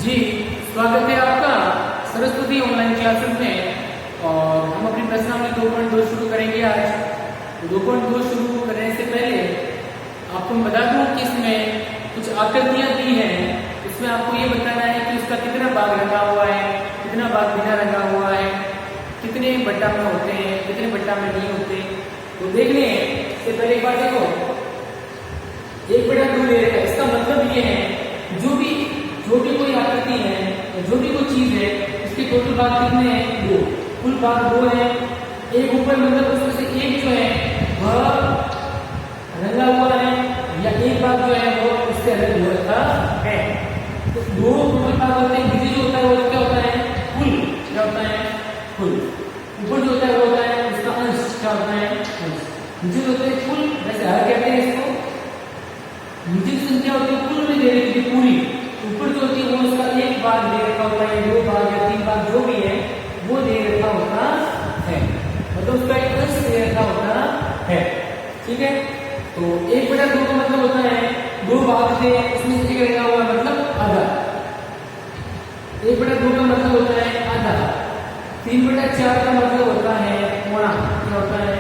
जी, स्वागत है आपका सरस्वती ऑनलाइन क्लासेस में। और हम अपनी प्रश्नावली 2.2 शुरू करेंगे आज। 2.2 शुरू करने से पहले आपको मैं बता दूं कि इसमें कुछ आकृतियां दी हैं। इसमें आपको ये बताना है कि उसका कितना भाग रंगा हुआ है, कितना भाग बिना रंगा हुआ है, कितने बट्टा में होते हैं, कितने बट्टा में नहीं होते। तो देखने से पहले एक बार देखो, 1/2 ले रखा है। इसका मतलब ये है जो भी कोई आकृति है, जो भी कोई चीज है, उसके टोटल भाग कितने हैं? 2। कुल भाग 2 है। एक ऊपर मतलब उसमें से एक जो है वह रंगा हुआ है, या एक भाग जो है वो उससे अलग हो रखा है। तो 2 टोटल भाग होते हैं। नीचे जो होता है वो क्या होता है? कुल। क्या होता है? कुल। ऊपर जो होता है वो होता है उसका अंश। क्या होता है? अंश। नीचे जो होते हैं कुल, वैसे हर कहते हैं इसको। नीचे की संख्या होती है कुल में दे रखी है पूरी। ऊपर जो होती है वो उसका एक भाग दे रखा होता है, 2 भाग या 3 भाग जो भी है वो दे रखा होता है, मतलब उसका एक अंश दे रखा होता है। ठीक है, तो 1/2 का मतलब होता है 2 भाग से उसमें से एक रखा हुआ मतलब आधा। 1/2 का मतलब होता है आधा। 3/4 का मतलब होता है पौना। क्या होता है?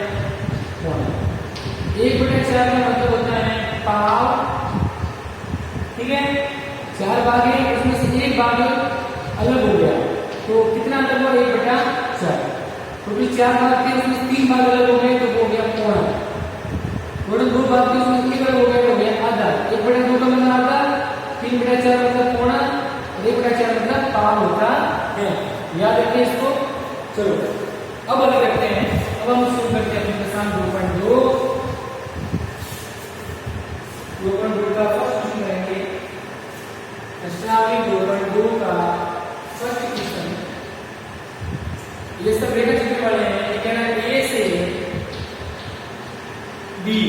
पौना। 1/4 का मतलब होता है पाव। ठीक है, 4 भाग है, उसमें से एक भाग अलग हो गया, तो कितना अलग हुआ? 1/4। तो भी 4 भाग थे, उसमें से 3 भाग अलग हो गए, तो हो गया पौना। थोड़े 2 भाग थे, उसमें एक अलग हो गया, तो हो गया आधा। 1/2 का मतलब आधा, 3/4 मतलब पौना, और 1/4 मतलब पाव होता है। याद रखिए इसको। चलो अब अलग करते हैं। अब हम शुरू करते हैं अपने प्रश्न 2.2 का फर्स्ट क्वेश्चन करेंगे। प्रश्नावली 2.2 का फर्स्ट क्वेश्चन, ये सब रेखा चित्र वाले हैं। ये कहना है ए से डी,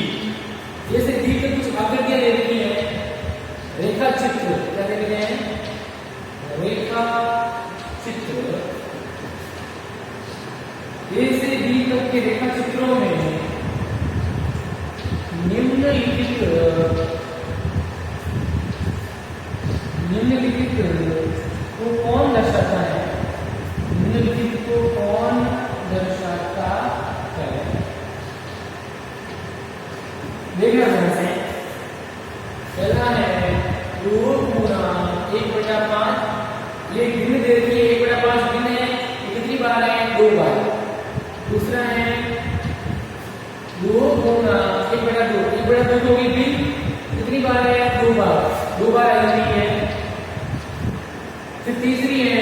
ए से डी के कुछ आकृतियां दे रखी है। रेखा चित्र क्या दे रखे हैं? रेखा चित्र। ए से डी तक के रेखा चित्रों में निम्नलिखित को कौन दर्शाता है? निम्नलिखित को कौन दर्शाता है? देखना ध्यान से। पहला है 2 गुना 1/5। ये भिन्न दे रखी है, 1/5 भिन्न है। ये कितनी बार है? 2 बार। दूसरा है 2 गुना 1/2। 1/2 जो होगी भिन्न, कितनी बार है? 2 बार। 2 बार आ रही है। फिर तीसरी है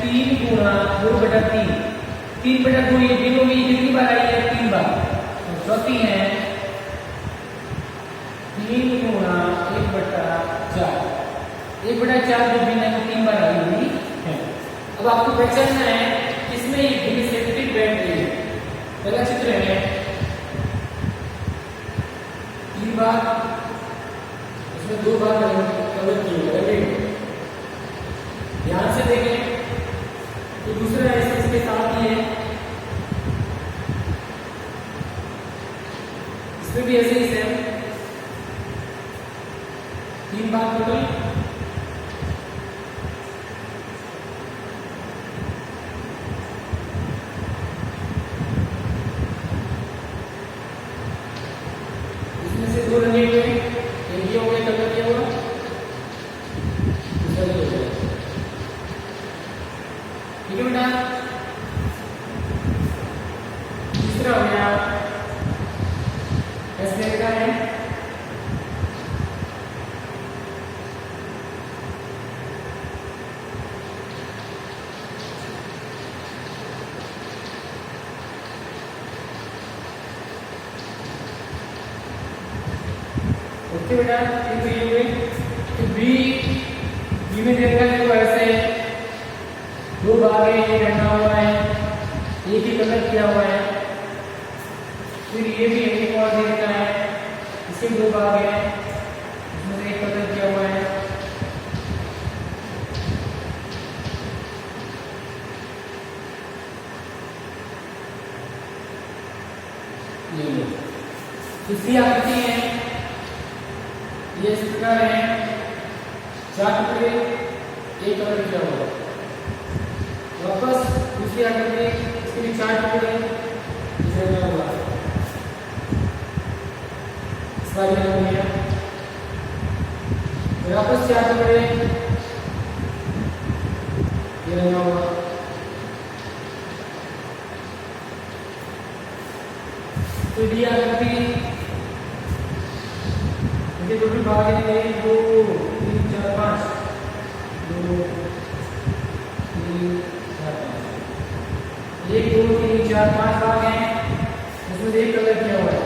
3 गुना 2/3। 3/2 ये भिन्न होगी, कितनी बार आई है? 3 बार। तो चौथी है 3 गुना 1/4। 1/4 जो भिन्न है वो 3 बार आई हुई है। अब आपको पहचानना है इसमें ये भिन्न सिमेट्रिक बैठ रही है। पहला चित्र है 3 बार, इसमें 2 बार कवर किए हुए। ध्यान से देखें। तो दूसरा है इसके साथ ही है, इसमें भी ऐसे ही सेम 3 बार टोटल। इसमें से 2 रंगे हुए, एक ये हो गया, कलर किया हुआ, दूसरा ये हो गया। ठीक है बेटा। तीसरा हो गया ऐसे का है, ओके बेटा। ठीक है, ये हुए बी में देखा है तो ऐसे 2 भाग है, ये रखा हुआ है, एक ही कलर किया हुआ है। फिर ये भी एक और देखना है, इसके 2 भाग है, इसमें एक कलर किया हुआ है। ये तीसरी आकृति है, ये इस प्रकार है। 4 टुकड़े एक कलर किया हुआ। वापस दूसरी आकृति, इसके भी 4 टुकड़े इसे रंगा हुआ, इस बार ये रंग लिया। वापस 4 टुकड़े ये रंगा हुआ। तो ये आकृति टोटल भाग है 1 2 3 4 5, 2 3 4 5, 1 2 3 4 5 भाग हैं, उसमें से एक कलर किया हुआ है।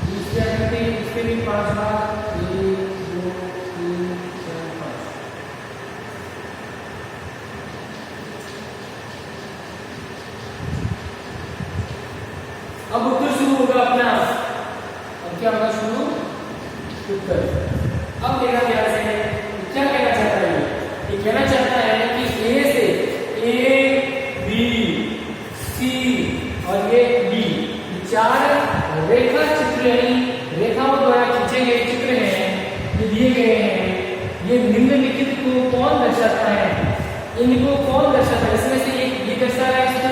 दूसरी आकृति, इसके भी 5 भाग, 1 2 3 4 5। अब उत्तर शुरू होगा अपना। अब क्या होगा शुरू? उत्तर। अब देखा ध्यान से क्या कहना चाहता है, ये कहना चाहता है कि ए से ए बी सी और ये बी, 4 रेखा चित्र यानी रेखाओं द्वारा खींचे गए चित्र हैं, ये दिए गए हैं। ये निम्नलिखित को कौन दर्शाता है? इनको कौन दर्शाता है? इसमें से एक ये दर्शा रहा है इसको,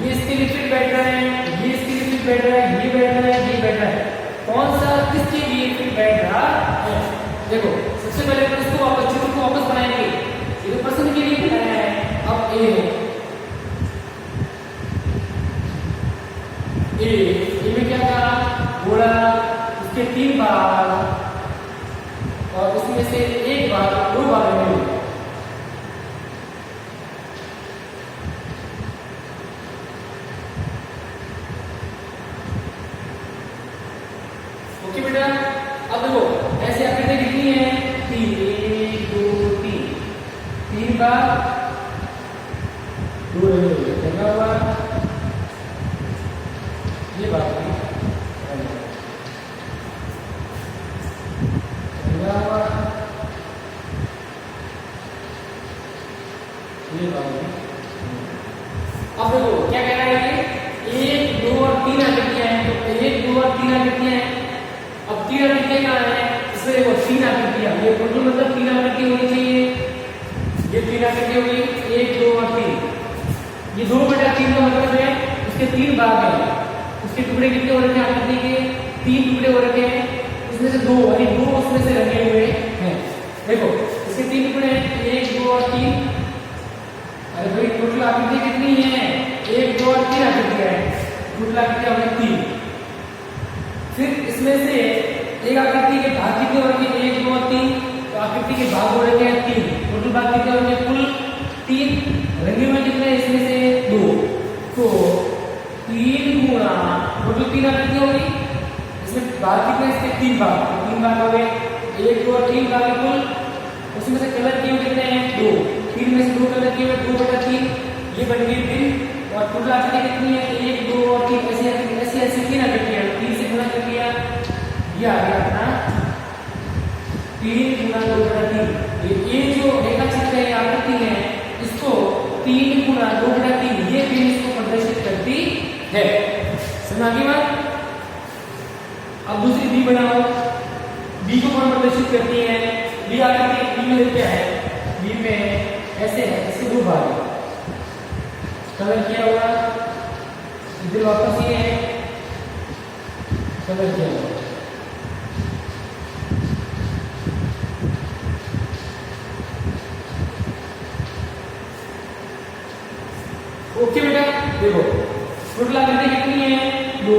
ये इसके लिए बैठ रहा है, ये इसके लिए बैठ रहा है, ये बैठ रहा है, ये बैठ रहा है। कौन सा किसके लिए फिर बैठ रहा है? देखो सबसे पहले तो इसको वापस चित्र को वापस बनाएंगे। ये तो पसंद के लिए बनाया है। अब ए में क्या था? घोड़ा, इसके 3 भाग और इसमें से एक भाग 2 भाग में। ओके बेटा, अब देखो ऐसे आकृति कितनी है? 3 1 2 3 बार 2 रंगा हुआ, ये बात रंगा हुआ, ये बात। अब देखो क्या कह रहा है, ये 1 2 और 3 आकृतियां हैं। तो 1 2 और 3 आकृतियां हैं। अब 3 आकृतियां कहाँ है? इसमें देखो 3 आकृतियां, ये टोटल मतलब 3 आकृति होनी चाहिए। ये 3 आकृति होगी, 1 2 और 3। ये 2/3 का मतलब है उसके 3 भाग हैं। उसके टुकड़े कितने हो रखे हैं? आकृति के 3 टुकड़े हो रखे हैं, उसमें से 2 यानी 2 उसमें से रंगे हुए हैं। देखो इसके 3 टुकड़े हैं, 1 2 और 3। अरे भाई टोटल आकृति कितनी है? 1 2 और 3 आकृतियां हैं। टोटल आकृतियां होंगी 3। फिर इसमें से एक आकृति के भाग कितने हो रखे हैं? 1 2 और 3। तो आकृति के भाग हो रखे हैं 3। टोटल भाग कितने हो रखे हैं? कुल 3। रंगे हुए कितने हैं? इसमें से 2। तो 3 गुणा टोटल 3 आकृति होगी। इसमें भाग कितने? इसके 3 भाग। तो 3 भाग हो गए, 1 2 और 3 भाग कुल। उसमें से कलर किए कितने हैं? 2। 3 में से 2 कलर किए हुए, 2/3 ये बन गई 3। और टोटल आकृति कितनी है? 1 2 और 3 ऐसी 3 आकृतियां। 3 से गुणा कर दिया, ये आ गया अपना 3 गुणा 2/3। ये जो रेखा चित्र है, आकृति है, इसको 3 गुणा 2/3 ये भी इसको प्रदर्शित करती है। समझ गई बात? अब दूसरी बी बनाओ। बी को कौन प्रदर्शित करती है? बी आकृति बी में क्या है? बी में ऐसे है, इसके 2 भाग है, कलर किया हुआ। इधर वापस ये है, कलर किया हुआ। ओके बेटा, देखो टोटल आकृति कितनी है? 2।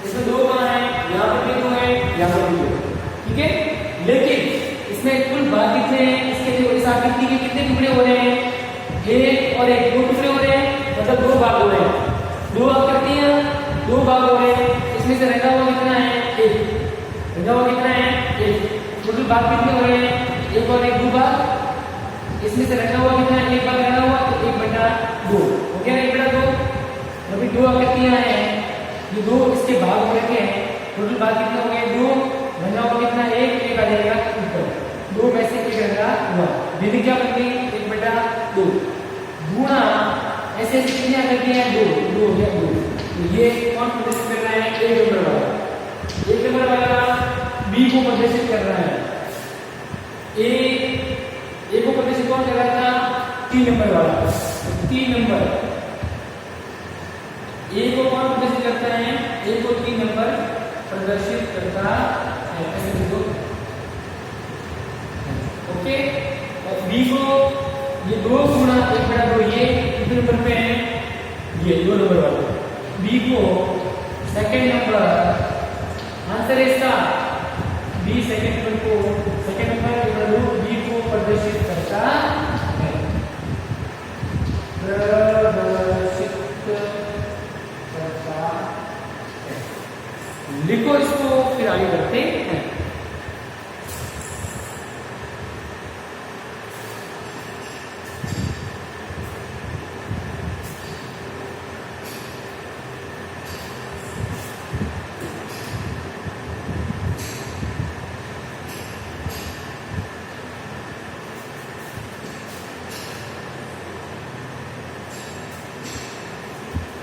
इसमें 2 कहाँ है? यहाँ पर भी 2 है, यहाँ पर भी 2। ठीक है, लेकिन इसमें कुल भाग कितने हैं? इसके लिए इस आकृति के कितने टुकड़े हो रहे हैं? 1 और 1 2 टुकड़े हो रहे हैं, मतलब 2 भाग हो रहे हैं। 2 आकृतियां 2 भाग हो रहे हैं। इसमें से रंगा हुआ कितना है? 1। रंगा हुआ कितना है? 1। टोटल भाग कितने हो रहे हैं? 1 और 1 2 भाग। इसमें से रंगा हुआ कितना है? 1 भाग रंगा हुआ, तो 1/2 हो गया। 1/2। अभी 2 आकृतियां हैं, ये 2 इसके भाग हो रखे हैं। टोटल भाग कितने हो गए? 2। रंगा हुआ कितना? 1 आ जाएगा ऊपर। 2 में से 1 रंगा हुआ, विधि क्या बन गई? 1/2 गुणा ऐसे ऐसे कितने आकृति हैं? दो, दो हो गया, दो। तो ये कौन प्रदर्शित कर रहा है? एक नंबर वाला। एक नंबर वाला बी को प्रदर्शित कर रहा है। ए को प्रदर्शित कौन कर रहा था? 3 नंबर वाला। तो 3 नंबर ए को कौन प्रदर्शित करता है? ए को 3 नंबर प्रदर्शित करता है, ऐसे देखो। ओके, और बी को ये 2 गुणा 1/2 ये कितने नंबर पे है? ये 2 नंबर वाला। बी को सेकंड नंबर, आंसर है इसका बी सेकंड नंबर बी को प्रदर्शित करता है। प्रदर्शित करता है। लिखो इसको, फिर आगे करते हैं।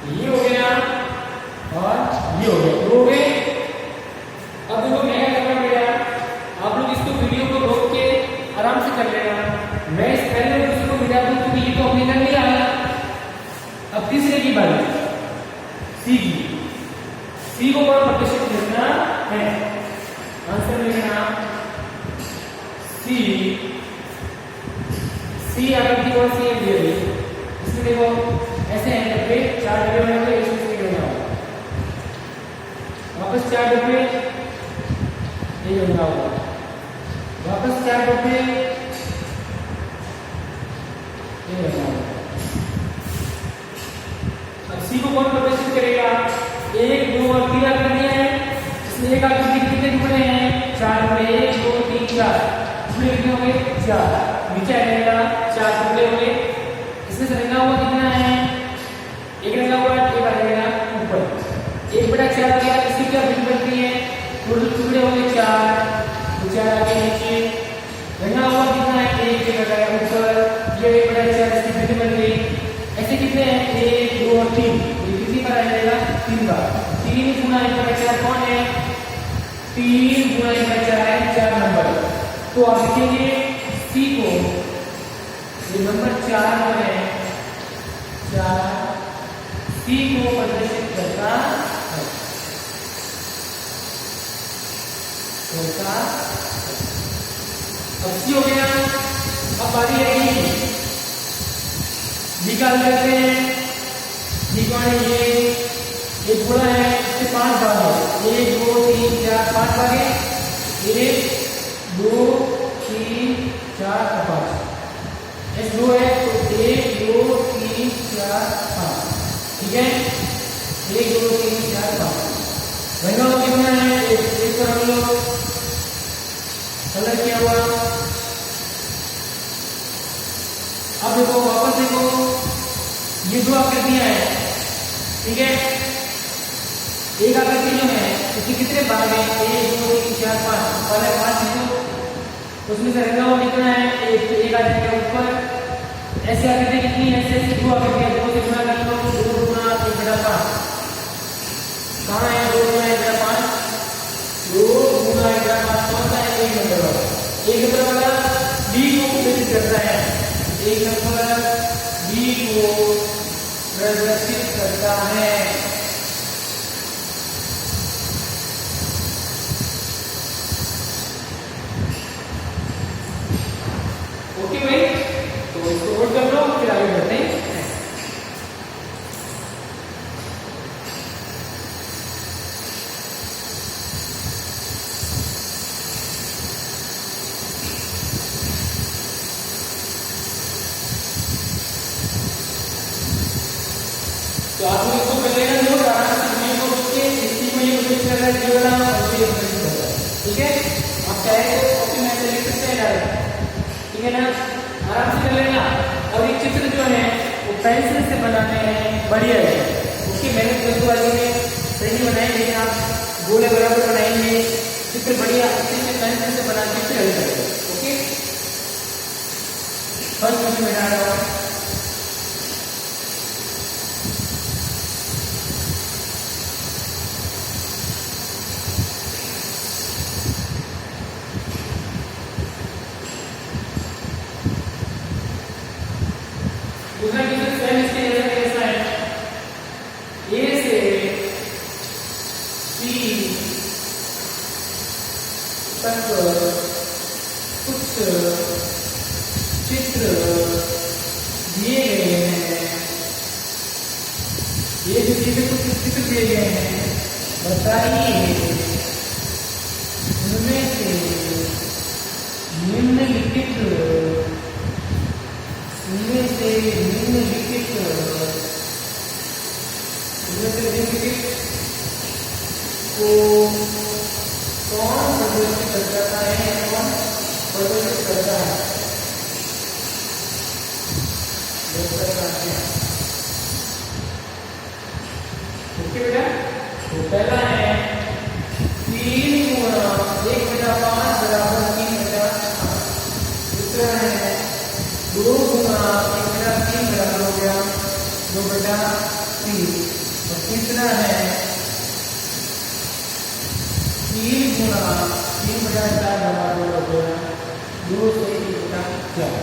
ये हो गया और ये हो गया, दो हो गए। अब देखो मैं क्या करना पड़ेगा, आप लोग इसको वीडियो को रोक के आराम से कर लेना। मैं इस पहले दूसरे को मिटा दूं क्योंकि ये तो हमने कर लिया। अब तीसरे की बारी, सी की। सी को कौन प्रदर्शित करना है? आंसर लिखना सी। सी आकृति कौन सी है? इसमें देखो ऐसे हैं डब्बे, 4 डब्बे बने हुए, इसमें से गिरना होगा, वापस 4 डब्बे, ये गिरना होगा, वापस 4 डब्बे, ये गिरना होगा। अब सी को कौन प्रदर्शित करेगा? 1 2 और 3 आकृतियां हैं, इसमें एक आकृति कितने टुकड़े हैं? 4 टुकड़े, 1 2 3 4 टुकड़े कितने हो गए? 4। नीचे आ जाएगा 4 टुकड़े हो गए। इसमें से रंगा हुआ कितना है? एक रंगा हुआ, एक आ जाएगा ऊपर। 1/4 आ गया। इसकी क्या भिन्न बनती है? टोटल टुकड़े हो गए 4, तो 4 आ गए नीचे। रंगा हुआ कितना है? 1 आ गया ऊपर। ये 1/4 इसकी भिन्न बन गई। ऐसे कितने हैं? 1 2 और 3। ये कितनी बार आ जाएगा? 3 बार। 3 गुना 1/4 कौन है? 3 गुना 1/4 है 4 नंबर। तो आप लिखेंगे सी को, ये नंबर 4 जो है 4 सी को प्रदर्शित करता है। अब सी हो गया। अब बारी है निकाल लेते हैं। ये एक गुणा है, इसके 5 भाग है। 1 2 3 4 5 भाग है। 1 2 3 4 5। इस 2 है तो 1 2 3 4 5, ठीक है। 1 2 3 4 5 रंगा हुआ कितना है? एक पर हम लोग कलर किया हुआ। अब देखो, वापस देखो, ये 2 आकृतियां हैं, ठीक है। एक आकृति जो है उसके कितने भाग हैं? 1 2 3 4 5। पहले 5 लिखो, उसमें से रंगा हुआ कितना है? एक आ जाएगा ऊपर। ऐसी आकृति कितनी है? ऐसे 2 आकृतियां, 2 से गुणा कर लो, 2 गुणा 1/5। कहाँ है 2 गुणा 1/5? 2 गुणा 1/5 कौन सा है? 1 नंबर वाला। 1 नंबर वाला बी को प्रदर्शित करता है। 1 नंबर बी को प्रदर्शित करता है। ओके भाई, तो इसको नोट कर लो, फिर आगे बढ़ते हैं। तो आप लोग इसको कर लेना नोट आराम से, वीडियो को देख के। इसी में ये प्रदर्शित कर रहा है, ये वाला और ये प्रदर्शित कर रहा है, ठीक है। आप चाहे तो कॉपी में से लिख सकते हैं डायरेक्ट, ठीक है ना। आराम से कर लेना। और ये चित्र जो है वो पेंसिल से बनाने हैं, बढ़िया है। उसकी मेहनत जल्दबाजी में सही बनाएंगे, लेकिन आप गोले बराबर बनाएंगे, चित्र बढ़िया अच्छे से पेंसिल से बना के फिर हल करेंगे। ओके, फर्स्ट में बना रहा हूँ। ये जो चीजें कुछ चित्र दिए गए हैं, बताइए उनमें से निम्नलिखित को कौन प्रदर्शित करता है, कौन प्रदर्शित करता है? ओके बेटा, तो पहला है 3 गुणा 1/5 बराबर 3/5। दूसरा है 2 गुणा 1/3 बराबर हो गया 2/3। और तीसरा है 3 गुणा 3/4 बराबर हो गया 2 से 1/4।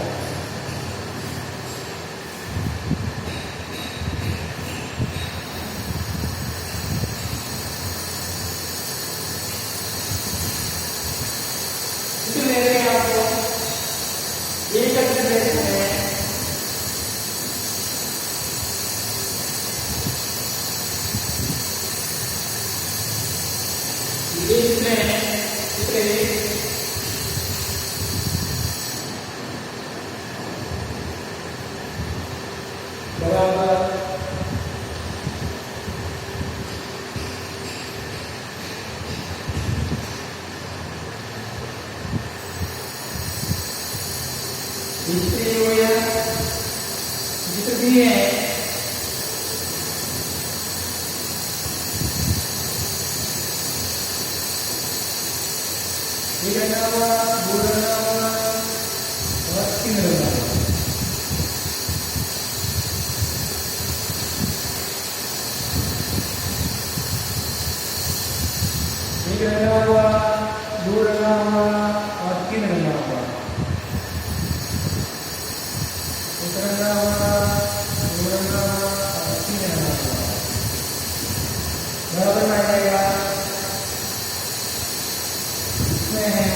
बराबर में आ जाएगा। इसमें है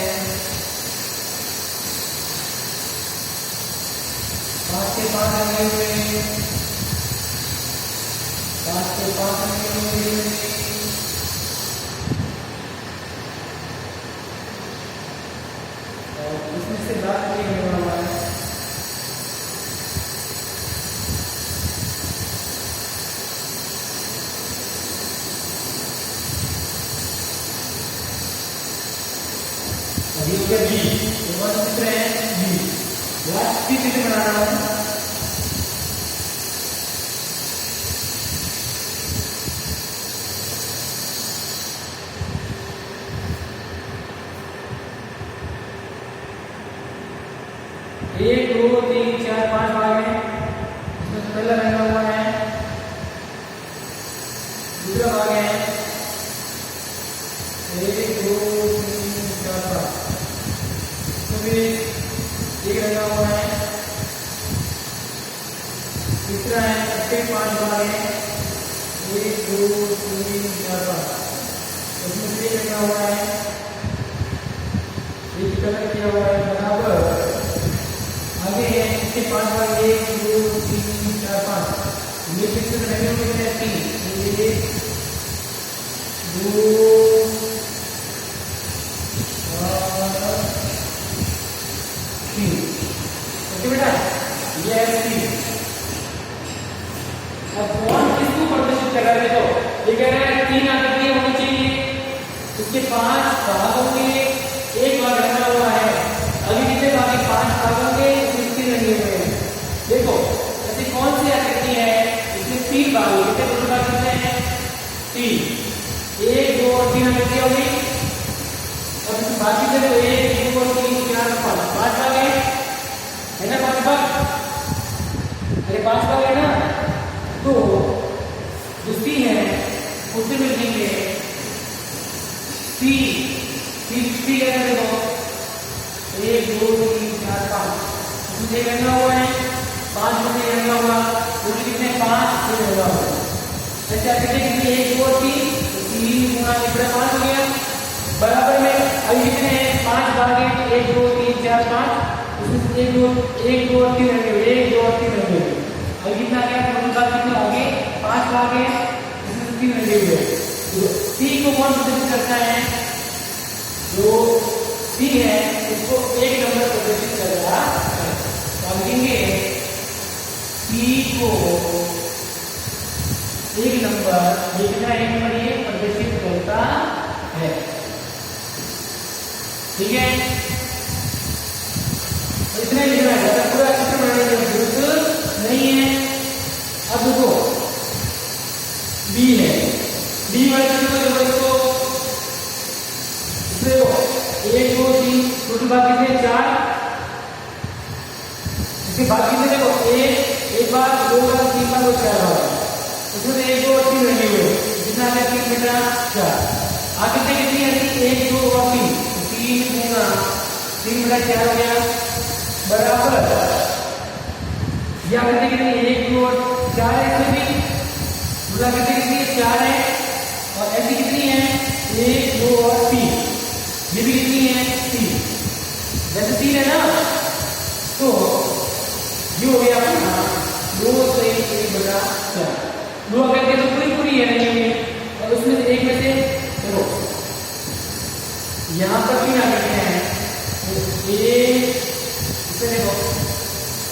5 के 5 लगे हुए, 5 के 5 लगे हुए, और इसमें से बात किया हुआ है बी। वन चित्र है बी। लास्ट की चित्र बना रहा हूं। एक 2 3 4 5 भाग है। इसमें पहला रंगा हुआ है, दूसरा भाग है 1 2 3 4 5। एक रंगा हुआ है, तीसरा है 5 भाग है 1 2 3 4 5। उसमें से एक रंगा हुआ है, एक कलर किया हुआ है बराबर। आगे है इसके 5 भाग 1 2 3 4 5। ये किससे रंगे हुए हैं 3, 1 2 ओके बेटा, ये है सी। अब कौन किसको प्रदर्शित कर रहा है? देखो ये कह रहा है 3 आकृतियां होनी चाहिए, इसके 5 भाग होंगे, एक भाग रखा हुआ है। अभी कितने भाग है? 5 भाग होंगे, इसमें 3 रंगे हुए हैं। देखो ऐसी कौन सी आकृति है इसमें 3 भाग है? कितने टोटल भाग कितने हैं? 3। 1 2 और 3 आकृतियां होगी। और इसमें बाकी से 1 2 3 4 5 भाग है ना? 5 भाग, अरे 5 भाग है ना? तो जो सी है उससे मिलेंगे सी। सी है देखो 1 2 3 4 5। उसमें रंगा हुआ है 5 में रंगा हुआ, टोटल कितने 5 से रंगा हुआ। ऐसे आकृति कितनी 1 2 3 गुणा 5 हो गया बराबर में। अभी कितने हैं? 5 भाग है 1 2 3 4 5। उसमें 1 2 और 3 रंगे हुए, 1 2 और 3 रंगे हुए। अभी कितना गया? टोटल भाग कितने होंगे? 5 भाग है तीन रंगे हुए हैं। तो सी को कौन प्रदर्शित करता है? जो सी है उसको एक नंबर प्रदर्शित कर रहा है। तो हम लिखेंगे सी को एक नंबर, ये कितना एक नंबर ये प्रदर्शित करता है। ठीक है, इतना ही लिखना है, पूरा चित्र बनाने की जरूरत नहीं है। अब देखो बी है, बी वाले चित्र को देखो, इसको देखो 1 2 3 टोटल भाग कितने? 4। इसके भाग कितने? देखो एक बार, 2 बार, 3 बार, 4 बार। इसमें 1 2 और 3 लगे हुए, कितना आ गया? 3 बेटा 4। आगे कितनी है? 1 2 और 3, 3 गुना 3 बटा 4 हो गया बराबर। या करते कितनी? 1 2 और 4 है, इसमें भी गुना करते कितनी? 4 है। और ऐसी कितनी है? 1 2 और 3, ये भी कितनी है? 3। जैसे 3 है ना, तो ये हो गया अपना 2 से 1 बटा 4। 2 करके तो पूरी है नहीं, और उसमें से एक में से देखो यहाँ पर 3 आ गए हैं, तो इसे देखो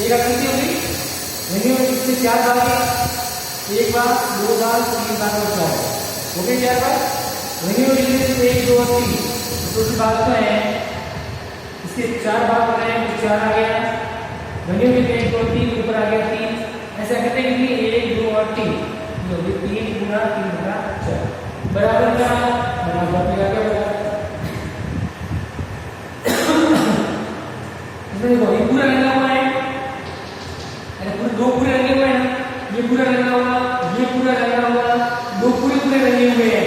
एक आकृति होगी, इसमें 4 भाग है, 1 बार 2 बार 3 बार और 4 हो गए 4 बार। वहीं 1 2 और 3 टोटल भाग तो है, इसके 4 भाग हो रहे हैं, तो 4 आ गया। वहीं 1 2 3 ऊपर आ गया 3। ऐसा करते हैं कि 1 2 और 3 3 गुना 3 बटा 4 बराबर क्या? बराबर आ गया बराबर। देखो ये पूरा रंगा हुआ है, अरे दो पूरे रंगे हुए हैं, ये पूरा रंगा हुआ, ये पूरा रंगा हुआ, 2 पूरे रंगे हुए हैं।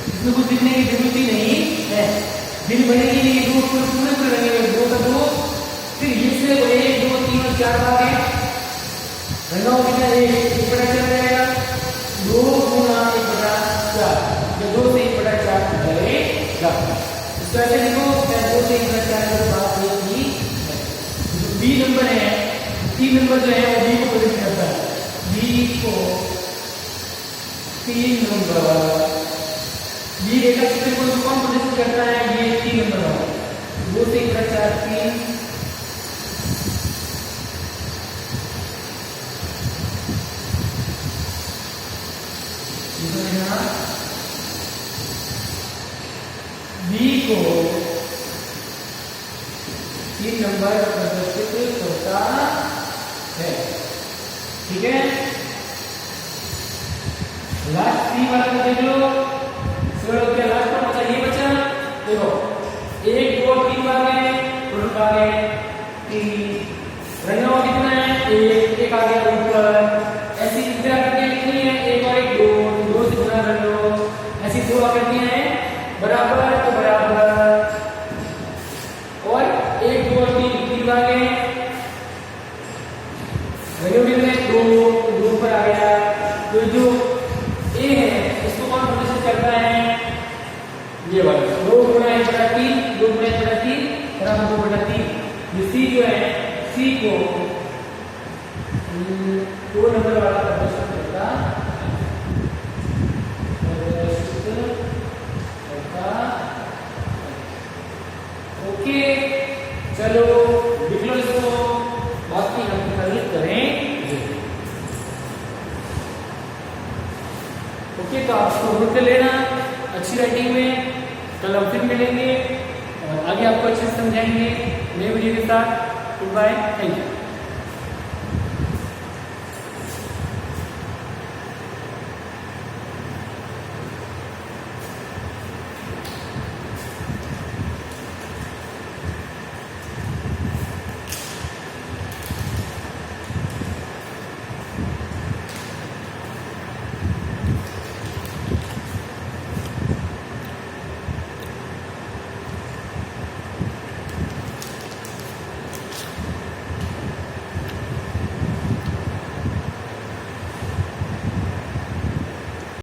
इसमें कुछ लिखने की जरूरत ही नहीं है, बिल बनेगी नहीं। 2 पूरे रंगे हुए, 2 का 2, फिर ये से 1 2 3 और 4 भाग है, रंगा हुआ कितना? 1 बटा 4 रहेगा, 2 गुना 1 बटा 4, ये 2 से 1 बटा 4 रहेगा। इसको ऐसे लिखो, 2 से 1 बटा 4 का बात नहीं। बी नंबर है, 3 नंबर जो है वो बी को प्रदर्शित करता है। बी को 3 नंबर, बी रेखा चित्र को कौन प्रदर्शित करता है? ये 3 नंबर है। 2 से 1 बटा 4 3, बी को 3 नंबर प्रदर्शित करता है। ठीक है, लास्ट 3 वाला को देख लो, क्या लास्ट पर बचा? ये बचा, देखो 1 2 3 भाग है, टोटल भाग है 3, रंगा हुआ कितना है? 1 आ गया ऊपर। ऐसी इधर करके कितनी है? 1 और 1 2 से गुना कर लो, ऐसी 2 आकृतियां हैं बराबर, तो बराबर। और 1 2 और 3 भाग है, दो पर आ गया। तो जो ए है इसको कौन प्रदर्शित करता है? ये वाला 2 गुना 1 बटा 3, 2 गुना 1 बटा 3 बराबर 2 बटा 3। ये सी जो है, सी को 2 नंबर वाला प्रदर्शित करता है। ओके, चलो लिख लो इसको, बाकी हम कल करेंगे। ओके, तो आपको नोट कर लेना अच्छी राइटिंग में। कल हम फिर मिलेंगे और आगे आपको अच्छे से समझाएंगे नए वीडियो के साथ। Goodbye, thank you.